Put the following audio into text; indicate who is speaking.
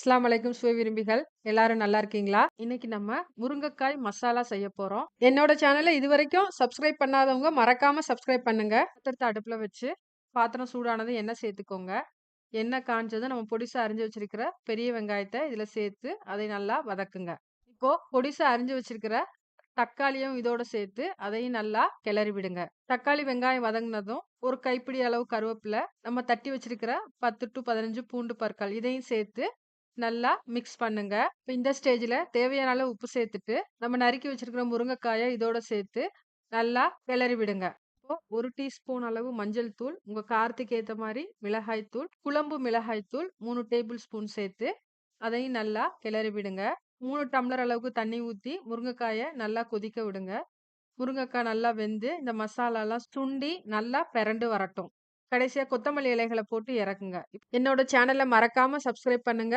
Speaker 1: அஸ்ஸலாமு அலைக்கும் சுவை விரும்பிகள். எல்லாரும் நல்லா இருக்கீங்களா? இன்னைக்கு நம்ம முருங்கைக்காய் மசாலா செய்ய போறோம். என்னோட சேனல இதுவரைக்கும் சப்ஸ்கிரைப் பண்ணாதவங்க மறக்காம சப்ஸ்கிரைப் பண்ணுங்க. பாத்திரத்த அடுப்புல வச்சு பாத்திரம் சூடானதும் எண்ணெய் சேர்த்துக்கோங்க. எண்ணெய் காஞ்சதும் நம்ம பொடிசா அரிஞ்சு வச்சிருக்கிற பெரிய வெங்காயத்த இதுல சேர்த்து அதை நல்லா வதக்குங்க. இப்போ பொடிசா அரிஞ்சு வச்சிருக்கிற தக்காளியும் இதோட சேர்த்து அதையும் நல்லா கிளறி விடுங்க. தக்காளி, வெங்காயம் வதங்குனதும் ஒரு கைப்பிடி அளவு கருவேப்பிலை, நம்ம தட்டி வச்சிருக்கிற 10 டூ 15 பூண்டு பற்கள் இதையும் சேர்த்து நல்லா மிக்ஸ் பண்ணுங்க. இப்ப இந்த ஸ்டேஜ்ல தேவையான அளவு உப்பு சேர்த்துட்டு, நம்ம நறுக்கி வச்சிருக்கிற முருங்கைக்காய இதோட சேர்த்து நல்லா கிளறி விடுங்க. இப்போ 1 டீஸ்பூன் அளவு மஞ்சள் தூள், உங்க காரத்துக்கு ஏத்த மாரி மிளகாய் தூள், குழம்பு மிளகாய் தூள் 3 டேபிள் ஸ்பூன் சேர்த்து அதையும் நல்லா கிளறி விடுங்க. 3 டம்ளர் அளவுக்கு தண்ணி ஊத்தி முருங்கைக்காய நல்லா கொதிக்க விடுங்க. முருங்கைக்காய் நல்லா வெந்து இந்த மசாலாலாம் சுண்டி நல்லா பெரண்டு வரட்டும். கடைசியா கொத்தமல்லி இலைகள போட்டு இறக்குங்க. என்னோட சேனல மறக்காம சப்ஸ்கிரைப் பண்ணுங்க.